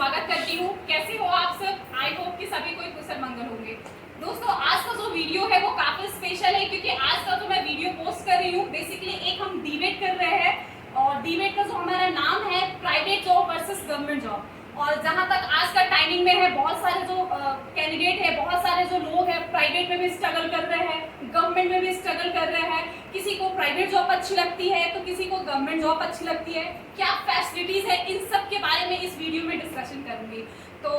स्वागत करती हूँ। कैसे हो आप सब? आई होप कि सभी कोई कुशल मंगल होंगे। दोस्तों, आज का जो वीडियो है वो काफी स्पेशल है क्योंकि आज का जो मैं वीडियो पोस्ट कर रही हूँ बेसिकली एक हम डिबेट कर रहे हैं और डिबेट का जो हमारा नाम है private job versus government job. और जहां तक आज का टाइमिंग में है, बहुत सारे जो कैंडिडेट है, बहुत सारे जो लोग हैं प्राइवेट में भी स्ट्रगल कर रहे हैं, गवर्नमेंट में भी स्ट्रगल कर रहे हैं। किसी को प्राइवेट जॉब अच्छी लगती है तो किसी को गवर्नमेंट जॉब अच्छी लगती है। क्या फैसिलिटीज है, इन सब के बारे में इस वीडियो में डिस्कशन करूंगी। तो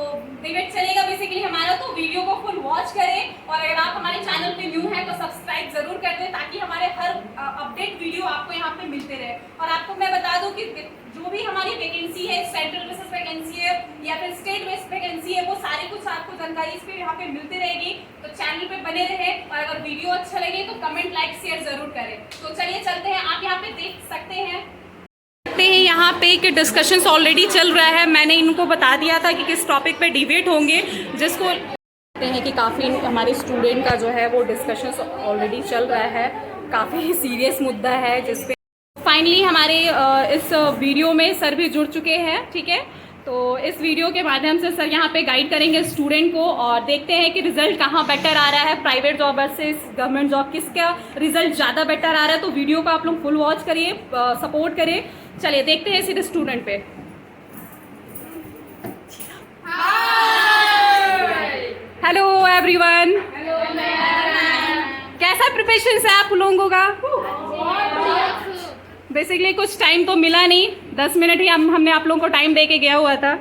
डिबेट चलेगा बेसिकली हमारा, तो वीडियो को फुल वॉच करें और अगर आप हमारे चैनल पे न्यू हैं तो सब्सक्राइब जरूर कर दें ताकि हमारे हर अपडेट वीडियो आपको यहाँ पे मिलते रहे। और आपको मैं बता दूं कि जो भी हमारी वैकेंसी है, सेंट्रल बेसिस वैकेंसी है या फिर स्टेट बेस्ड वैकेंसी है, वो सारी कुछ आपको जानकारी इस पे यहाँ पे मिलती रहेगी। तो चैनल पे बने रहे और अगर वीडियो अच्छा लगे तो कमेंट लाइक शेयर जरूर करें। तो चलिए चलते हैं, आप यहाँ पे देख सकते हैं यहाँ पे कि डिस्कशंस ऑलरेडी चल रहा है। मैंने इनको बता दिया था कि किस टॉपिक पे डिबेट होंगे, जिसको कहते हैं कि काफ़ी हमारे स्टूडेंट का जो है वो डिस्कशंस ऑलरेडी चल रहा है। काफ़ी सीरियस मुद्दा है जिसपे फाइनली हमारे इस वीडियो में सर भी जुड़ चुके हैं। ठीक है, तो इस वीडियो के माध्यम से सर यहाँ पे गाइड करेंगे स्टूडेंट को और देखते हैं कि रिजल्ट कहाँ बेटर आ रहा है, private job versus government job, किसका रिजल्ट ज़्यादा बेटर आ रहा है। तो वीडियो को आप लोग फुल वॉच करिए, सपोर्ट करें। चलिए देखते हैं सीधे स्टूडेंट पे। हेलो एवरीवन, कैसा प्रिपरेशन है आप लोगों का? बेसिकली कुछ टाइम तो मिला नहीं, 10 मिनट ही हमने आप लोगों को टाइम दे के गया हुआ था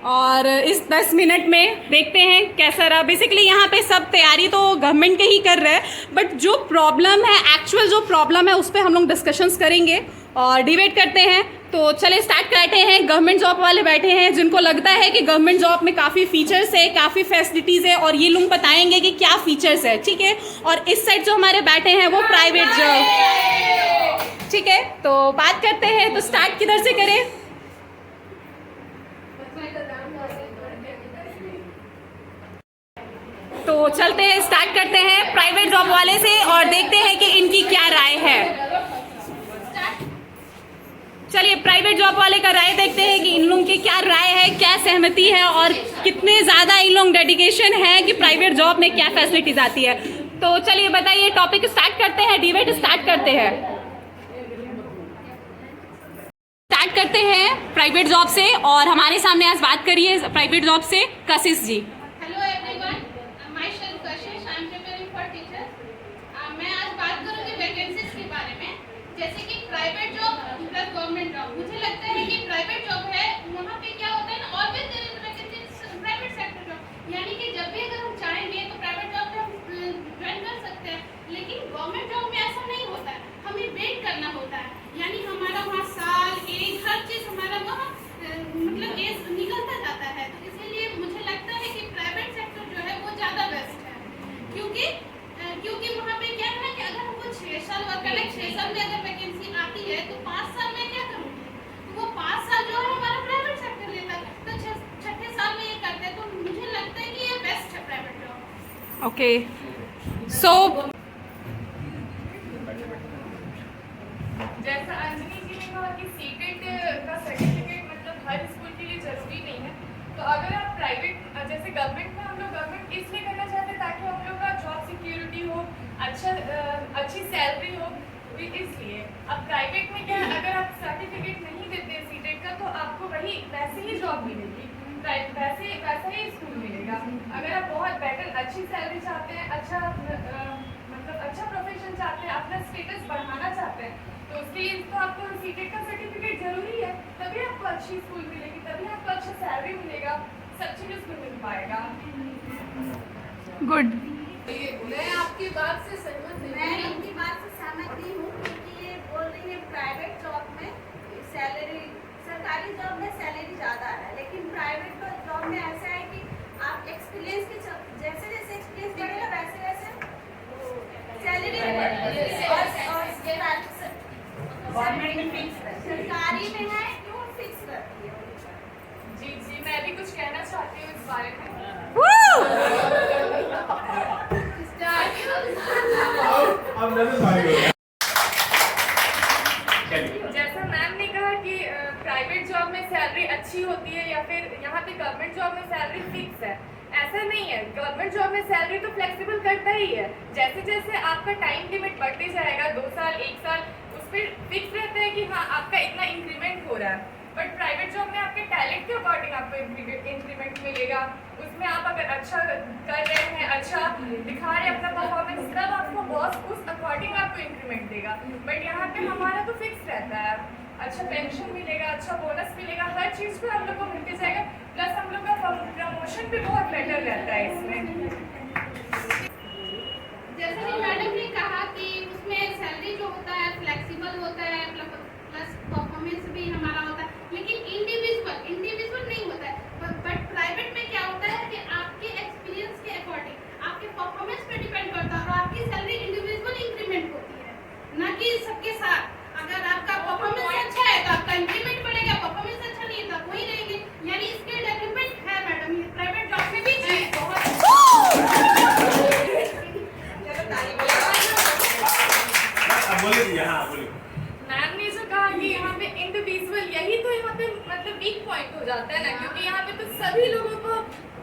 और इस 10 मिनट में देखते हैं कैसा रहा। बेसिकली यहाँ पे सब तैयारी तो गवर्नमेंट के ही कर रहे हैं, बट जो प्रॉब्लम है, एक्चुअल जो प्रॉब्लम है उस पर हम लोग डिस्कशंस करेंगे और डिबेट करते हैं। तो चले स्टार्ट करते हैं। गवर्नमेंट जॉब वाले बैठे हैं जिनको लगता है कि गवर्नमेंट जॉब में काफ़ी फीचर्स है, काफ़ी फैसिलिटीज़ है और ये लोग बताएंगे कि क्या फीचर्स है। ठीक है, और इस साइड जो हमारे बैठे हैं वो प्राइवेट जॉब। ठीक है, तो बात करते हैं। तो स्टार्ट किधर से करें? तो चलते हैं, स्टार्ट करते हैं प्राइवेट जॉब वाले से और देखते हैं कि इनकी क्या राय है। चलिए प्राइवेट जॉब वाले का राय देखते हैं कि इन लोगों की क्या राय है, क्या सहमति है और कितने ज़्यादा इन लोग डेडिकेशन है कि प्राइवेट जॉब में क्या फैसिलिटीज आती है। तो चलिए बताइए, टॉपिक स्टार्ट करते हैं, डिबेट स्टार्ट करते हैं। स्टार्ट करते हैं प्राइवेट जॉब से और हमारे सामने आज बात करिए प्राइवेट जॉब से कशिश जी। Hello everyone, my self Kashish, I am preparing for teacher. मैं आज बात करूंगी वैकेंसीज के बारे में, जैसे कि private job plus government job. मुझे लगता है कि प्राइवेट जॉब है, वहाँ पे क्या होता है ना, always there is vacancies private sector job, यानी कि जब भी अगर हम चाहेंगे तो प्राइवेट जॉब में हम ज्वाइन कर सकते हैं। लेकिन गवर्नमेंट जॉब में ऐसा नहीं होता है, हमें वेट करना होता है, यानी हमारा वहाँ साल, एज, हर चीज़ हमारा वहाँ मतलब एज निकलता जाता है। तो इसीलिए मुझे लगता है कि प्राइवेट सेक्टर जो है वो ज़्यादा बेस्ट है, क्योंकि वहाँ पे क्या है ना कि अगर हमको 6 साल वर्क करना है, 6 साल में अगर वैकेंसी आती है तो 5 साल में क्या करूँगी, तो वो 5 साल जो है हमारा प्राइवेट सेक्टर लेता है, तो 6ठे साल में ये करते हैं। तो मुझे लगता है कि ये बेस्ट है प्राइवेट जॉब। ओके, सो जैसा अंजलि जी ने कहा कि सीटेट का सर्टिफिकेट मतलब हर स्कूल के लिए ज़रूरी नहीं है। तो अगर आप प्राइवेट, जैसे गवर्नमेंट में हम लोग गवर्नमेंट इसलिए करना चाहते हैं ताकि हम लोग का जॉब सिक्योरिटी हो, अच्छी सैलरी हो, इसलिए। अब प्राइवेट में क्या है, अगर आप सर्टिफिकेट नहीं देते सीटेट का तो आपको वैसे ही जॉब मिलेगी, वैसा ही स्कूल मिलेगा। अगर आप बहुत बेटर अच्छी सैलरी चाहते हैं, अच्छा प्रोफेशन चाहते हैं, अपना स्टेटस बढ़ाना चाहते हैं, तो उसके लिए तो आपको सीटेट का सर्टिफिकेट जरूरी है। तभी आपको अच्छी स्कूल मिलेगी, तभी आपको अच्छा सैलरी मिलेगा, सब चीज़ उसमें मिल पाएगा। गुड। मैं आपकी बात से सहमत नहीं। मैं इनकी बात से सहमत नहीं हूँ क्योंकि ये बोल रही है प्राइवेट जॉब में सैलरी, सरकारी जॉब में सैलरी ज़्यादा है, लेकिन प्राइवेट जॉब में ऐसा है कि आप एक्सपीरियंस के जैसे जैसे एक्सपीरियंस बढ़ेगा वैसे वैसे सैलरी सरकारी में है क्यों फिक्स रहती है। जी, मैं भी कुछ कहना चाहती हूँ इस बारे में। जैसा मैम ने कहा कि प्राइवेट जॉब में सैलरी अच्छी होती है या फिर यहाँ पे गवर्नमेंट जॉब में सैलरी फिक्स है, ऐसा नहीं है। गवर्नमेंट जॉब में सैलरी तो फ्लेक्सिबल करता ही है। जैसे जैसे आपका टाइम लिमिट बढ़ते जाएगा, 2 साल 1 साल, उस पर फिक्स रहता है कि हाँ आपका इतना इंक्रीमेंट हो रहा है। बट प्राइवेट जॉब में आपके टैलेंट के अकॉर्डिंग आपको इंक्रीमेंट मिलेगा। उसमें आप अगर अच्छा कर रहे हैं, अच्छा दिखा रहे हैं अपना परफॉर्मेंस, तब आपको बॉस उस अकॉर्डिंग आपको इंक्रीमेंट देगा। बट यहाँ पे हमारा तो फिक्स रहता है, अच्छा पेंशन मिलेगा, अच्छा बोनस मिलेगा, हर चीज़ पे हम लोग को मिलते जाएगा। प्लस हम लोग का प्रमोशन भी बहुत बेटर रहता है इसमें। जैसे कि मैडम ने कहा कि उसमें सैलरी जो होता है फ्लेक्सिबल होता है, प्लस परफॉर्मेंस भी हमारा होता है, लेकिन इंडिविजुअल नहीं होता है। बट प्राइवेट में क्या होता है कि आपके एक्सपीरियंस के अकॉर्डिंग आपके परफॉर्मेंस पे डिपेंड करता है और आपकी सैलरी इंडिविजुअल इंक्रीमेंट होती है, ना कि सबके साथ। अगर आपका परफॉर्मेंस अच्छा है तो आपका इंक्रीमेंट बढ़ेगा, परफॉर्मेंस अच्छा नहीं है तो आप वहीं रहेंगे। यानी स्किल डेवलपमेंट है मैडम, ये प्राइवेट जॉब में भी है। मैम ने जो कहा कि यहाँ पे इंडिविजुअल, यही तो यहाँ पे मतलब वीक पॉइंट हो जाता है ना, क्योंकि यहाँ पे तो सभी लोगों को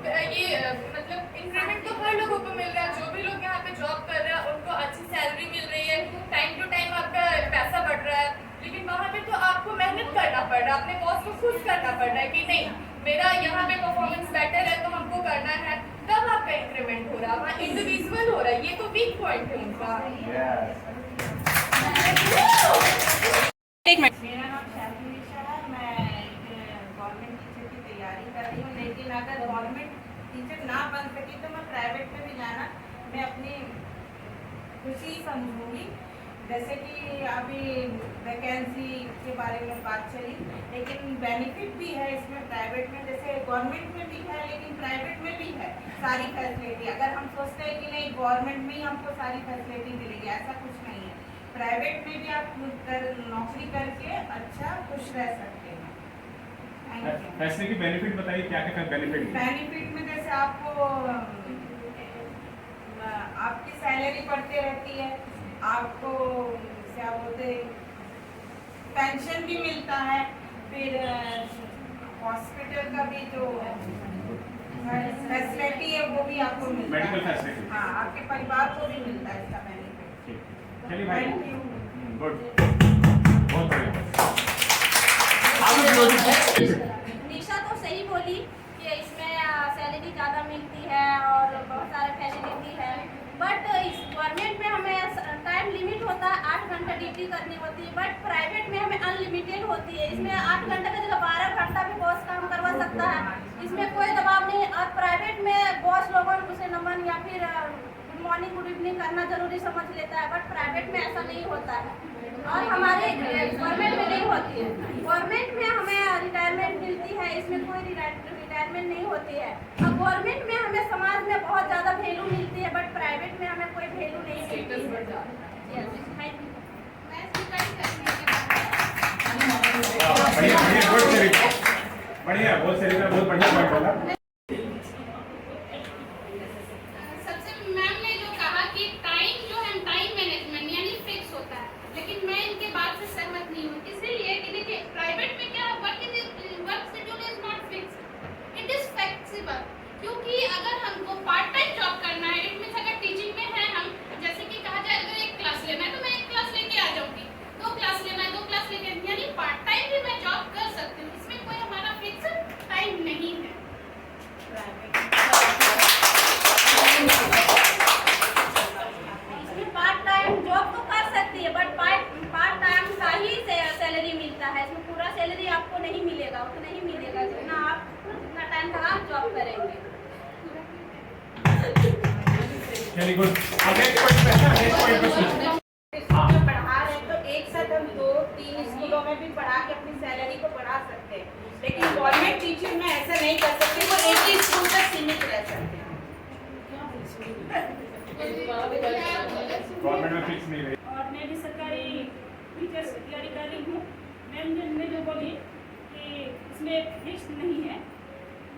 ये मतलब इंक्रीमेंट तो हर लोगों को मिल रहा है। जो भी लोग यहाँ पे जॉब कर रहे हैं उनको अच्छी सैलरी मिल रही है, टाइम टू टाइम आपका पैसा बढ़ रहा है। लेकिन वहाँ पे तो आपको मेहनत करना पड़ रहा है, अपने बॉस को खुश करना पड़ रहा है कि नहीं मेरा यहाँ पे परफॉर्मेंस बेटर है तो हमको करना है, तब आपका इंक्रीमेंट हो रहा है। वहाँ इंडिविजुअल हो रहा है, ये तो वीक पॉइंट है उनका। मेरा नाम शादी निशा है। मैं गवर्नमेंट टीचर की तैयारी कर रही हूँ, लेकिन अगर गवर्नमेंट टीचर ना बन सकी तो मैं प्राइवेट में भी जाना मैं अपनी खुशी समझूंगी। जैसे कि अभी वैकेंसी के बारे में बात चली, लेकिन बेनिफिट भी है इसमें प्राइवेट में, जैसे गवर्नमेंट में भी है लेकिन प्राइवेट में भी है सारी फैसिलिटी। अगर हम सोचते हैं कि नहीं गवर्नमेंट में ही हमको सारी फैसिलिटी मिलेगी, ऐसा कुछ नहीं है। प्राइवेट में भी आप नौकरी करके अच्छा खुश रह सकते हैं। फैसिलिटी बेनिफिट बताइए, क्या क्या बेनिफिट? बेनिफिट में जैसे आपको आपकी सैलरी बढ़ती रहती है, आपको क्या बोलते पेंशन भी मिलता है, फिर हॉस्पिटल का भी जो फैसिलिटी है वो भी आपको मिलता है। मेडिकल फैसिलिटी, हाँ, आपके परिवार को भी मिलता है इसका बेनिफिट। चलिए भाई, थैंक यू। गुड, बहुत बढ़िया। निशा तो सही बोली कि इसमें सैलरी ज़्यादा मिलती है और बहुत सारे फैसिलिटी है, बट इस गवर्नमेंट में हमें टाइम लिमिट होता है, 8 घंटा ड्यूटी करनी होती है, बट प्राइवेट में हमें अनलिमिटेड होती है। इसमें 8 घंटे की जगह 12 घंटा भी बॉस काम करवा सकता है, इसमें कोई दबाव नहीं। और प्राइवेट में बॉस लोगों उसे नमन या फिर गुड मॉर्निंग गुड इवनिंग करना जरूरी समझ लेता है, बट प्राइवेट में ऐसा नहीं होता है और हमारे गवर्नमेंट में नहीं होती है। गवर्नमेंट में हमें रिटायरमेंट मिलती है, इसमें कोई रिटायरमेंट नहीं होती है। और गवर्नमेंट में हमें समाज में बहुत ज़्यादा वैल्यू मिलती है, बट प्राइवेट में हमें कोई वैल्यू नहीं मिलती है। मैं स्वीकार करने के बाद बढ़िया बढ़िया, गुड सरिता, बढ़िया, बहुत सरिता, बहुत बढ़िया पॉइंट बोला। सबसे मैम ने जो कहा कि टाइम जो है टाइम मैनेजमेंट यानी फिक्स होता है, लेकिन मैं इनके बात से सहमत नहीं हूँ। इसीलिए कि देखिए प्राइवेट में क्या work schedule is not fix, it is flexible. क्योंकि अगर हमको पार्ट टाइम जॉब करना है, इट मीन्स अगर टीचिंग में है हम, जैसे कि कहा जाए अगर एक क्लास लेना है तो मैं एक क्लास लेके आ जाऊँगी, 2 क्लास लेना है 2 क्लास लेके, यानी पार्ट टाइम भी मैं जॉब कर सकती हूँ। इसमें कोई हमारा फिक्स टाइम नहीं है। इसमें पार्ट टाइम जॉब तो कर सकती है, बट पार्ट टाइम का ही सैलरी मिलता है, इसमें पूरा सैलरी आपको नहीं मिलेगा, उतना ही मिलेगा जितना आप जितना टाइम तक आप जॉब करेंगे। Very good. नेक्स्ट पॉइंट पे है, नेक्स्ट पॉइंट पे स्कूल में पढ़ा रहे हैं तो एक साथ हम 2-3 स्कूलों में भी पढ़ा के अपनी सैलरी को बढ़ा सकते हैं, लेकिन गवर्नमेंट टीचर में ऐसा नहीं कर सकते, वो एक ही स्कूल तक सीमित रह सकते हैं। गवर्नमेंट में फिक्स नहीं रही। और मैं भी सरकारी टीचर की तैयारी कर रही हूँ। मैम ने जो बोली कि इसमें फिक्स नहीं है,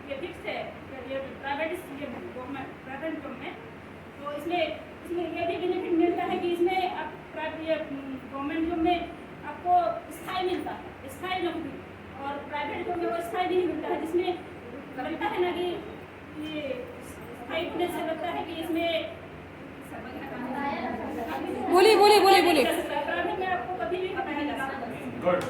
ये फिक्स है ये प्राइवेट जॉब में, तो इसमें ये भी बेनिफिट मिलता है कि इसमें आप गवर्नमेंट जॉब में आपको स्थायी मिलता है, स्थायी नौकरी, और प्राइवेट जॉब में वो स्थायी नहीं मिलता है, जिसमें लगता है ना कि ये स्थायी होने से लगता है कि इसमें बोलिए प्राइवेट में आपको कभी भी हटाया जा सकता है। गुड।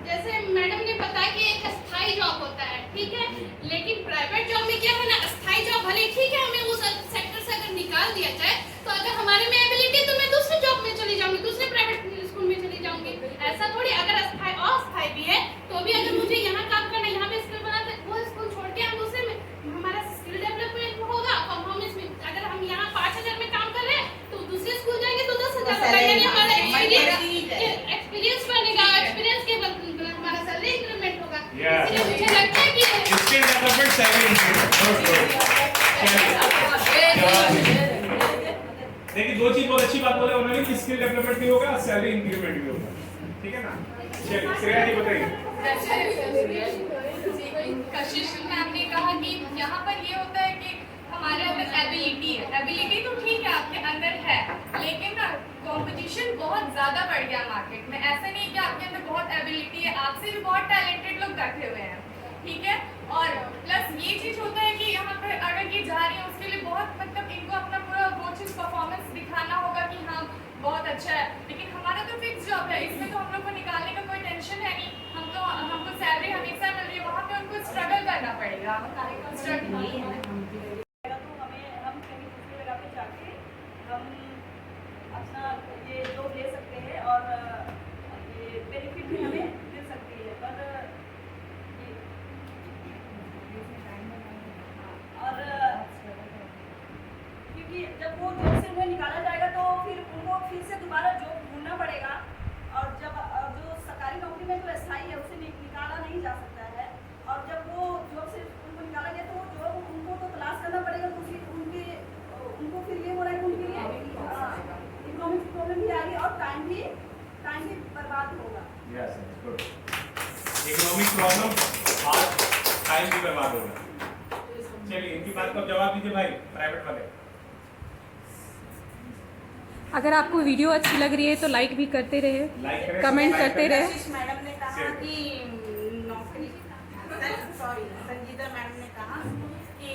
जैसे मैडम ने बताया कि एक अस्थाई जॉब होता है, ठीक है, लेकिन प्राइवेट जॉब में क्या है ना, अस्थाई जॉब भले ठीक है, हमें उस सेक्टर से अगर निकाल दिया जाए तो अगर हमारे में एबिलिटी तो मैं दूसरे जॉब में चली जाऊंगी, दूसरे प्राइवेट स्कूल में चली जाऊंगी। ऐसा थोड़ी, अगर अस्थाई अस्थाई भी है तो भी अगर मुझे यहाँ काम करना है, यहाँ पे स्किल बनाते, वो स्कूल छोड़ के हम दूसरे में हमारा स्किल डेवलपमेंट होगा। परफॉर्मेंस में अगर हम यहाँ 5,000 में काम कर रहे हैं तो दूसरे स्कूल जाएंगे तो 10,000 होगा, यानी हमारा एक्सपीरियंस बनेगा, एक्सपीरियंस के हमारा सैलरी इंक्रीमेंट होगा। इसलिए मुझे लगता है कि स्किल डेवलपमेंट सैलरी इंक्रीमेंट। देखिए दो चीज बहुत अच्छी बात बोले उन्होंने कि स्किल डेवलपमेंट भी होगा, सैलरी इंक्रीमेंट भी होगा, ठीक है ना। चलिए श्रेया जी बताइए। कशिश मैम ने कहा कि यहाँ पर ये होता है कि हमारे अंदर एबिलिटी है, एबिलिटी तो ठीक है आपके अंदर है, लेकिन ना कंपटीशन बहुत ज़्यादा बढ़ गया मार्केट में। ऐसा नहीं कि आपके अंदर बहुत एबिलिटी है, आपसे भी बहुत टैलेंटेड लोग बैठे हुए हैं, ठीक है। और प्लस ये चीज़ होता है कि यहाँ पर अगर ये जा रही है उसके लिए बहुत मतलब इनको अपना पूरा वो चीज़ परफॉर्मेंस दिखाना होगा कि हाँ बहुत अच्छा है, लेकिन हमारा तो फिक्स जॉब है, इसमें तो हम लोग को निकालने का कोई टेंशन है नहीं। हमको सैलरी हमेशा मिल रही है, वहाँ पे उनको स्ट्रगल करना पड़ेगा। हम कहीं दूसरी जगह पे जाके हम अपना ये जॉब ले सकते हैं और ये बेनिफिट भी हमें मिल सकती है। पर और क्योंकि जब वो जॉब से उन्हें निकाला जाएगा तो फिर उनको फिर से दोबारा जॉब ढूंढना पड़ेगा, और जब जो सरकारी नौकरी में जो स्थायी है उसे निकाला नहीं जा सकता है, और जब वो जॉब से उनको निकाला गया तो वो जॉब उनको तो तलाश करना पड़ेगा दूसरी, उनको फिर ये हो रहा है कि उनके लिए इकोनॉमिक प्रॉब्लम भी आ रही है और टाइम भी बर्बाद होगा। Yes good. इकोनॉमिक प्रॉब्लम और टाइम भी बर्बाद होगा। चलिए इनकी बात को जवाब दीजिए भाई, प्राइवेट वाले। अगर आपको वीडियो अच्छी लग रही है तो लाइक भी करते रहे, कमेंट करते रहे। मैडम ने कहा कि नौकरी, संगीता मैडम ने कहा कि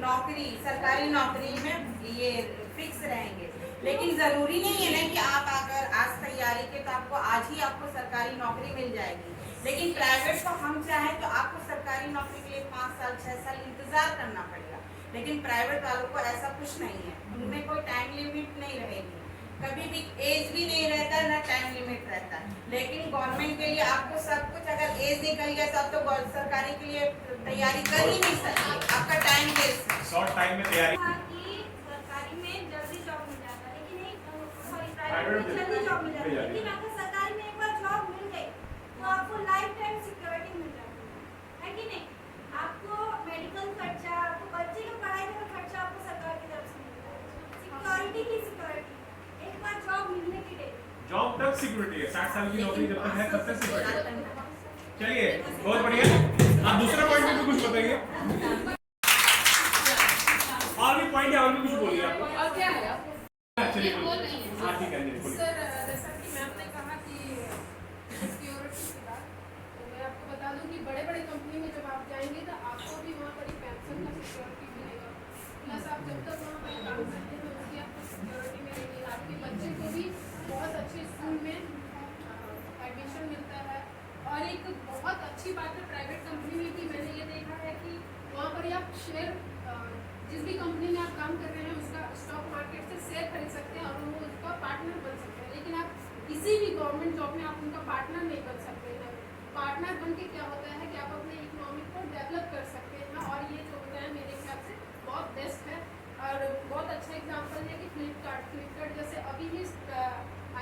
नौकरी, सरकारी नौकरी में ये फिक्स रहेंगे, लेकिन ज़रूरी नहीं है ना कि आप अगर आज तैयारी के तो आपको आज ही आपको सरकारी नौकरी मिल जाएगी। लेकिन प्राइवेट को हम चाहें तो आपको सरकारी नौकरी के लिए 5 साल 6 साल इंतज़ार करना पड़ेगा, लेकिन प्राइवेट वालों को ऐसा कुछ नहीं है, उनमें कोई टाइम लिमिट नहीं रहेगी, कभी भी एज भी नहीं रहता ना टाइम लिमिट रहता। लेकिन गवर्नमेंट के लिए आपको सब कुछ, अगर एज निकल गया तब तो सरकारी के लिए तैयारी कर ही नहीं सकती, आपका टाइम वेस्ट है। शॉर्ट टाइम में तैयारी। सरकारी में जल्दी जॉब मिल जाता है, लेकिन प्राइवेट में जल्दी जॉब मिल जाती है, लेकिन आपको सरकारी में एक बार जॉब मिल गई तो आपको लाइफ टाइम सिक्योरिटी मिल जाती है कि नहीं। आपको मेडिकल खर्चा, आपको बच्चे का पढ़ाई का खर्चा आपको सरकार की तरफ से मिलता है, सिक्योरिटी की सिक्योरिटी, एक बार जॉब मिलने की डेट। जॉब तक सिक्योरिटी है, 60 साल की नौकरी जब तक है तब तक सिक्योरिटी। चलिए बहुत बढ़िया। आप दूसरा पॉइंट में भी कुछ बताइए, और भी पॉइंट है, और भी कुछ बोलिए आप। और क्या है चलिए हाँ ठीक है बोलिए। सर जैसा कि मैम ने कहा कि सिक्योरिटी की बात, तो मैं आपको बता दूं कि बड़े बड़े कंपनी में जब आप जाएंगे तो आपको भी वहाँ पर पेंशन का सिक्योरिटी मिलेगा, प्लस आप जब तक वहाँ पर काम करते हैं उसकी आपको सिक्योरिटी मिलेगी, आपके बच्चे को भी बहुत अच्छे स्कूल में एडमिशन मिलता है। और एक बहुत अच्छी बात है प्राइवेट कंपनी में कि मैंने ये देखा है कि वहाँ पर आप शेयर, जिस भी कंपनी में आप काम कर रहे हैं उसका स्टॉक मार्केट से शेयर खरीद सकते हैं और वो उसका पार्टनर बन सकते हैं, लेकिन आप किसी भी गवर्नमेंट जॉब में आप उनका पार्टनर नहीं बन सकते हैं। पार्टनर बन के क्या होता है कि आप अपने इकोनॉमिक को डेवलप कर सकते हैं, और ये जो होता है मेरे ख्याल से बहुत बेस्ट है। और बहुत अच्छा एग्जाम्पल है कि फ्लिपकार्ट जैसे अभी ही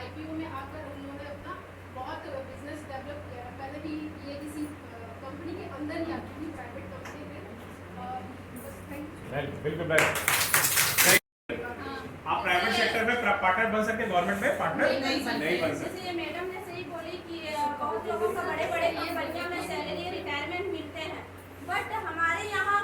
IPO में आकर उन्होंने अपना बहुत बिजनेस डेवलप किया है। पहले भी ये किसी कंपनी के अंदर ही आती थी, प्राइवेट कंपनी में। बिल्कुल आप प्राइवेट सेक्टर में पार्टनर बन सकते हैं, गवर्नमेंट में पार्टनर नहीं बन सकते। जैसे मैडम ने सही बोली कि बहुत लोगों को बड़े बड़े कंपनियों में सैलरी रिटायरमेंट मिलते हैं, बट हमारे यहाँ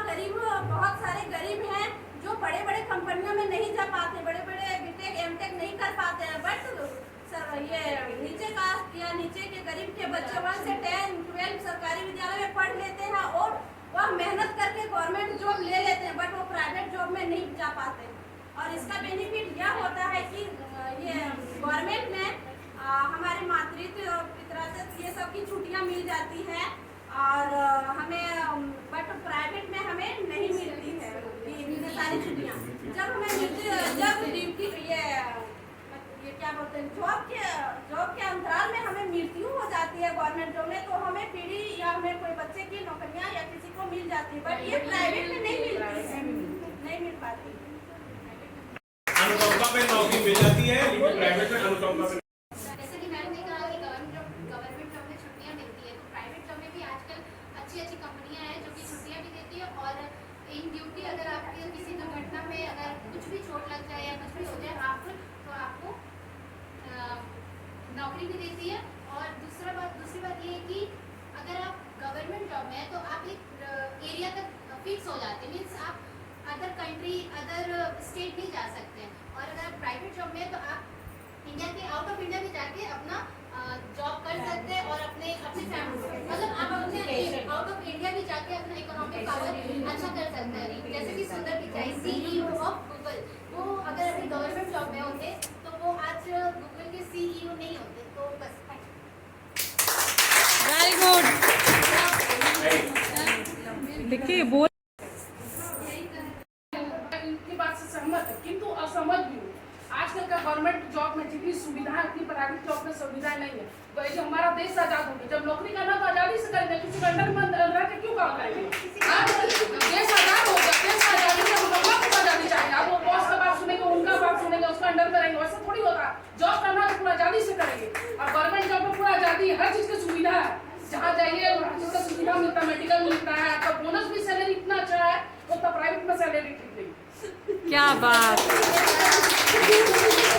गरीब, बहुत सारे गरीब हैं जो बड़े बड़े कंपनियों में नहीं जा पाते, बड़े बड़े BTech MTech नहीं कर पाते हैं, बट ये नीचे कास्ट या नीचे के गरीब के बच्चे 1 से 10, 12 सरकारी विद्यालय में पढ़ लेते हैं और वह मेहनत करके गवर्नमेंट जॉब ले लेते हैं, बट वो प्राइवेट जॉब में नहीं जा पाते। और इसका बेनिफिट यह होता है कि ये गवर्नमेंट में हमारे मातृत्व और पितृत्व ये सब की छुट्टियां मिल जाती हैं और हमें, बट प्राइवेट में हमें नहीं मिलती है ये सारी छुट्टियां। जब हमें मिलती, जब ड्यूटी ये क्या बोलते हैं, जॉब के अंतराल में हमें मृत्यु हो जाती है गवर्नमेंट जॉब में, तो हमें पीढ़ी या हमें कोई बच्चे की नौकरियां या किसी को मिल जाती है, बट ये प्राइवेट में नहीं मिलती है, नहीं मिल पाती। अनुकंपा पे नौकरी मिल जाती है लेकिन प्राइवेट में अनुकंपा पे जैसे कि मैम ने कहा कि गवर्नमेंट जॉब में छुट्टियां मिलती है, तो प्राइवेट जॉब में भी आजकल अच्छी कंपनियां हैं जो कि छुट्टियां भी देती है और इन ड्यूटी अगर आपकी किसी दुर्घटना में अगर कुछ भी चोट लग जाए या कुछ भी हो जाए तो आपको नौकरी भी देती है। और दूसरी बात ये है कि अगर आप गवर्नमेंट जॉब में है तो आप एक एरिया तक फिक्स हो जाते हैं, मीन्स आप अदर कंट्री अदर स्टेट नहीं जा सकते हैं। और अगर आप प्राइवेट जॉब में है तो आप इंडिया के आउट ऑफ इंडिया भी जाके अपना जॉब कर सकते हैं और अपनी फैमिली, मतलब आप अपने आउट ऑफ इंडिया भी जाके अपना इकोनॉमिक पावर अच्छा कर सकते हैं। जैसे कि सुंदर पिचाई CEO ऑफ गूगल, वो अगर अभी गवर्नमेंट जॉब में होते तो वो आज गूगल के CEO नहीं होते। तो बस वेरी गुड। देखिए बोल इनकी बात से सहमत है, किंतु असहमत भी हूँ। आजकल का गवर्नमेंट जॉब में जितनी सुविधाएं उतनी प्राइवेट जॉब में सुविधाएं नहीं है। तो जब हमारा देश आजाद हो गया, जब नौकरी करना तो आजादी से करेंगे, किसी के अंडर में रह के क्यों काम करेंगे? आज देश आजाद हो गया, देश आजादी से हम लोग को आजादी चाहिए। आप वो बॉस का बात सुनेंगे, उनका बात सुनेंगे, उसका अंडर करेंगे, वैसा थोड़ी होता। जॉब करना तो पूरा आजादी से करेंगे। और गवर्नमेंट जॉब में पूरा आजादी है, हर चीज की सुविधा है, जहाँ जाइए हर चीज का सुविधा मिलता है, मेडिकल मिलता है, आपका बोनस भी, सैलरी इतना अच्छा है, तो प्राइवेट में सैलरी ठीक नहीं। क्या बात।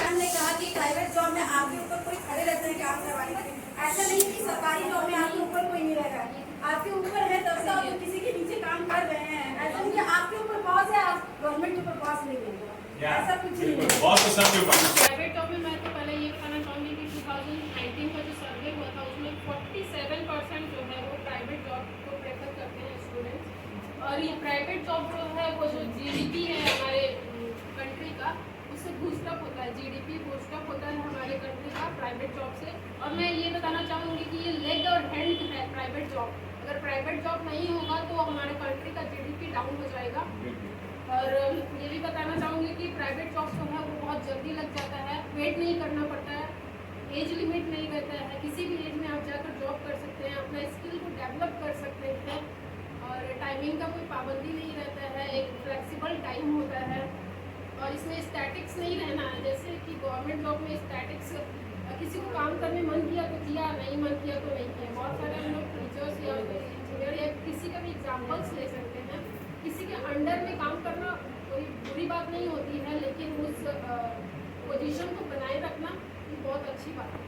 हमने कहा कि प्राइवेट जॉब में आपके ऊपर कोई खड़े रहते हैं काम करवाने के लिए, ऐसा नहीं कि सरकारी जॉब में आपके ऊपर कोई नहीं रहेगा, आपके ऊपर है तब से आप किसी के नीचे काम कर रहे हैं। ऐसा नहीं कि आपके ऊपर बॉस है, आप गवर्नमेंट के ऊपर बॉस नहीं है, ऐसा कुछ नहीं है। बहुत सबके ऊपर प्राइवेट जॉब में मैं तो पहले ये बताना चाहूँगी कि 2019 का जो सर्वे हुआ था उसमें 47% जो है वो प्राइवेट जॉब को प्रेफर करते हैं स्टूडेंट्स। और ये प्राइवेट जॉब जो है वो जो GDP है हमारे कंट्री का, उससे बूस्टअप होता है, GDP बूस्टअप होता है हमारे कंट्री का प्राइवेट जॉब से। और मैं ये बताना चाहूँगी कि ये लेग और हैंड है प्राइवेट जॉब। अगर प्राइवेट जॉब नहीं होगा तो हमारे कंट्री का GDP डाउन हो जाएगा। और ये भी बताना चाहूँगी कि प्राइवेट जॉब जो है वो बहुत जल्दी लग जाता है, वेट नहीं करना पड़ता है, एज लिमिट नहीं रहता है, किसी भी एज में आप जाकर जॉब कर सकते हैं, अपना स्किल को डेवलप कर सकते हैं। और टाइमिंग का कोई पाबंदी नहीं रहता है, एक फ्लेक्सिबल टाइम होता है। और इसमें स्टैटिक्स नहीं रहना है, जैसे कि गवर्नमेंट जॉब में स्टैटिक्स, किसी को काम करने मन किया तो किया, नहीं मन किया तो नहीं किया। बहुत सारे हम लोग टीचर्स या इंजीनियर या किसी का भी एग्जाम्पल्स ले सकते हैं। किसी के अंडर में काम करना कोई बुरी बात नहीं होती है, लेकिन उस पोजीशन को बनाए रखना बहुत अच्छी बात है।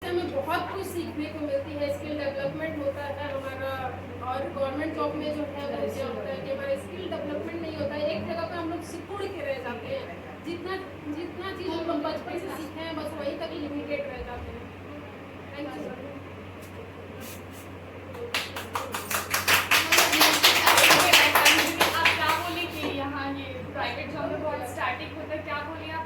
हमें बहुत कुछ सीखने को मिलती है, स्किल डेवलपमेंट होता है हमारा। और गवर्नमेंट जॉब में जो है वो क्या होता है कि हमारा स्किल डेवलपमेंट नहीं होता है, एक जगह पे हम लोग सिकुड़ के रह जाते हैं। जितना चीज़ हम लोग बचपन से सीखे हैं बस वहीं तक लिमिटेड रह जाते हैं। Thank you. आप क्या बोले कि यहाँ ये प्राइवेट जॉब में बहुत स्टैटिक होता है, क्या बोले आप?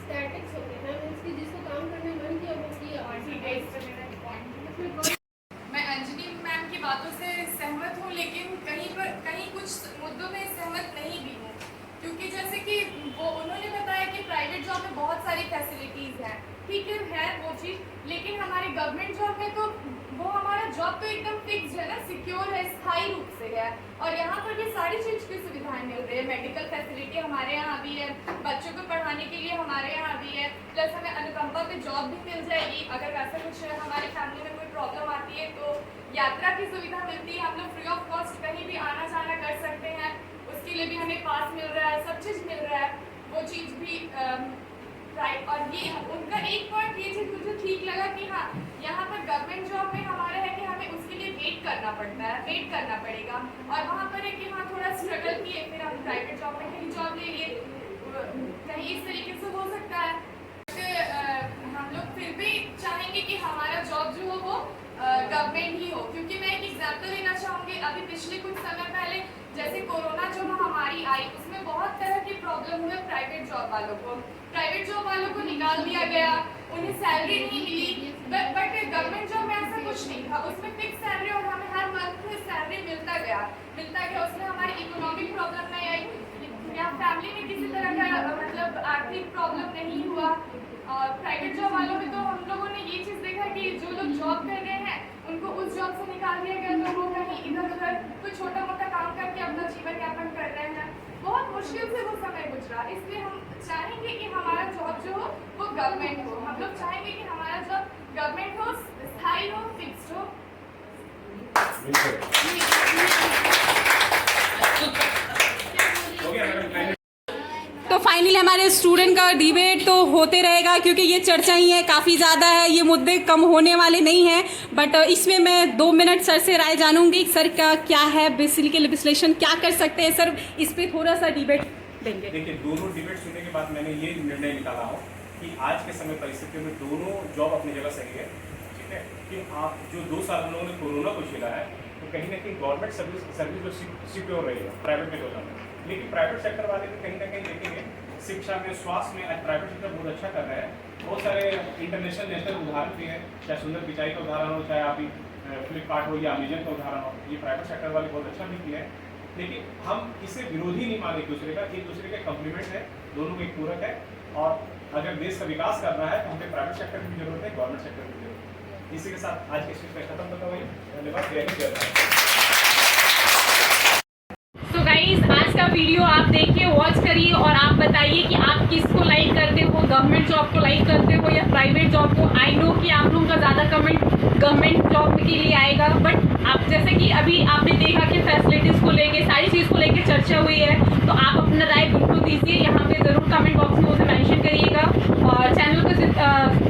स्टैटिक्स होते हैं, मीन्स कि जिसको काम करने मन किया वो किया। ठीक है, इस पर मेरा पॉइंट। मैं अंजलि मैम की बातों से सहमत हूँ, लेकिन कहीं कुछ मुद्दों में सहमत नहीं भी हूँ, क्योंकि जैसे कि वो उन्होंने बताया कि प्राइवेट जॉब में बहुत सारी फैसिलिटीज़ हैं, ठीक है वो चीज़, लेकिन हमारी गवर्नमेंट जॉब में तो वो हमारा जॉब तो एकदम फिक्स है ना, सिक्योर है, स्थायी रूप से है। और यहाँ पर भी सारी चीज़ की सुविधाएं मिल रही है, मेडिकल फैसिलिटी हमारे यहाँ भी है, बच्चों को पढ़ाने के लिए हमारे यहाँ भी है, प्लस हमें अनुकंपा पे जॉब भी मिल जाएगी। अगर वैसा कुछ हमारी फैमिली में कोई प्रॉब्लम आती है तो यात्रा की सुविधा मिलती है, हम लोग फ्री ऑफ कॉस्ट कहीं भी आना जाना कर सकते हैं, उसके लिए भी हमें पास मिल रहा है, सब चीज़ मिल रहा है, वो चीज़ भी राइट। और ये उनका एक पॉइंट ये चीज़ मुझे ठीक लगा कि हाँ, यहाँ पर गवर्नमेंट जॉब में हमारा है कि हमें उसके लिए वेट करना पड़ता है, वेट करना पड़ेगा, और वहाँ पर है कि हाँ थोड़ा स्ट्रगल किए फिर हम प्राइवेट जॉब में कहीं जॉब ले लिए, कहीं इस तरीके से हो सकता है। अभी पिछले कुछ समय पहले जैसे कोरोना जो महामारी आई उसमें बहुत तरह की प्रॉब्लम हुए प्राइवेट जॉब वालों को। प्राइवेट जॉब वालों को निकाल दिया गया, उन्हें सैलरी नहीं मिली, बट गवर्नमेंट जॉब में ऐसा कुछ नहीं था। उसमें फिक्स सैलरी और हमें हर मंथ सैलरी मिलता गया। उसमें हमारी इकोनॉमिक प्रॉब्लम नहीं आई या फैमिली में किसी तरह का मतलब आर्थिक प्रॉब्लम नहीं हुआ। और प्राइवेट जॉब वालों में तो हम लोगों ने ये चीज़ देखा कि जो लोग जॉब कर रहे हैं उनको उस जॉब से निकाल दिया गया, तो वो कहीं इधर उधर कोई छोटा मोटा काम करके अपना जीवन यापन कर रहे हैं। बहुत मुश्किल से वो समय गुजरा। इसलिए हम चाहेंगे कि हमारा जॉब जो हो वो गवर्नमेंट हो। हम लोग चाहेंगे कि हमारा जॉब गवर्नमेंट हो, स्थायी हो, फिक्स्ड हो। तो फाइनली हमारे स्टूडेंट का डिबेट तो होते रहेगा, क्योंकि ये चर्चा ही है, काफ़ी ज़्यादा है, ये मुद्दे कम होने वाले नहीं हैं। बट इसमें मैं 2 मिनट सर से राय जानूंगी, सर का क्या है बेसिकली विश्लेषण, क्या कर सकते हैं सर, इस पर थोड़ा सा डिबेट देंगे। देखिए, दोनों डिबेट सुनने के बाद मैंने ये निर्णय निकाला हो कि आज के समय परिस्थितियों में दोनों जॉब अपनी जगह सही है। ठीक है कि आप जो 2 साल हम लोगों ने कोरोना को झेला है, तो कहीं ना कहीं गवर्नमेंट सर्विस जो सिक्योर रही है प्राइवेट में होता है, लेकिन प्राइवेट सेक्टर वाले भी कहीं ना कहीं देखेंगे शिक्षा में, स्वास्थ्य में आज प्राइवेट सेक्टर बहुत अच्छा कर रहा है। बहुत सारे इंटरनेशनल नेशनल उदाहरण भी है, चाहे सुंदर पिचाई का उदाहरण हो, चाहे आप फ्लिपकार्ट हो या अमेजन का उदाहरण हो, ये प्राइवेट सेक्टर वाले बहुत अच्छा भी किया है। लेकिन हम इसे विरोधी नहीं माने एक दूसरे का, एक दूसरे के कम्प्लीमेंट है, दोनों एक पूरक है। और अगर देश का विकास करना है तो हमें प्राइवेट सेक्टर की जरूरत है, गवर्नमेंट सेक्टर की जरूरत है। इसी के साथ आज के स्पीच खत्म करता हूँ। धन्यवाद। जय हिंद, जय भारत। तो गाइस, आज का वीडियो आप देखिए, वॉच करिए और आप बताइए कि आप किसको लाइक करते हो, गवर्नमेंट जॉब को लाइक करते हो या प्राइवेट जॉब को। आई नो कि आप लोगों का ज़्यादा कमेंट गवर्नमेंट जॉब के लिए आएगा, बट आप जैसे कि अभी आपने देखा कि फैसिलिटीज़ को लेके, सारी चीज़ को लेके चर्चा हुई है, तो आप अपना राय बिल्कुल दीजिए, यहाँ पे ज़रूर कमेंट बॉक्स में उसे मेंशन करिएगा। और चैनल को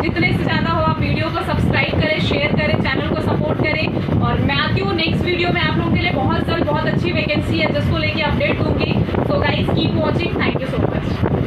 जितने से ज़्यादा हो आप वीडियो को सब्सक्राइब करें, शेयर करें, चैनल को सपोर्ट करें। और मैं आती हूँ नेक्स्ट वीडियो में आप लोगों के लिए, बहुत जल्द बहुत अच्छी वैकेंसी है जिसको लेके अपडेट दूंगी। So guys, keep watching, thank you so much.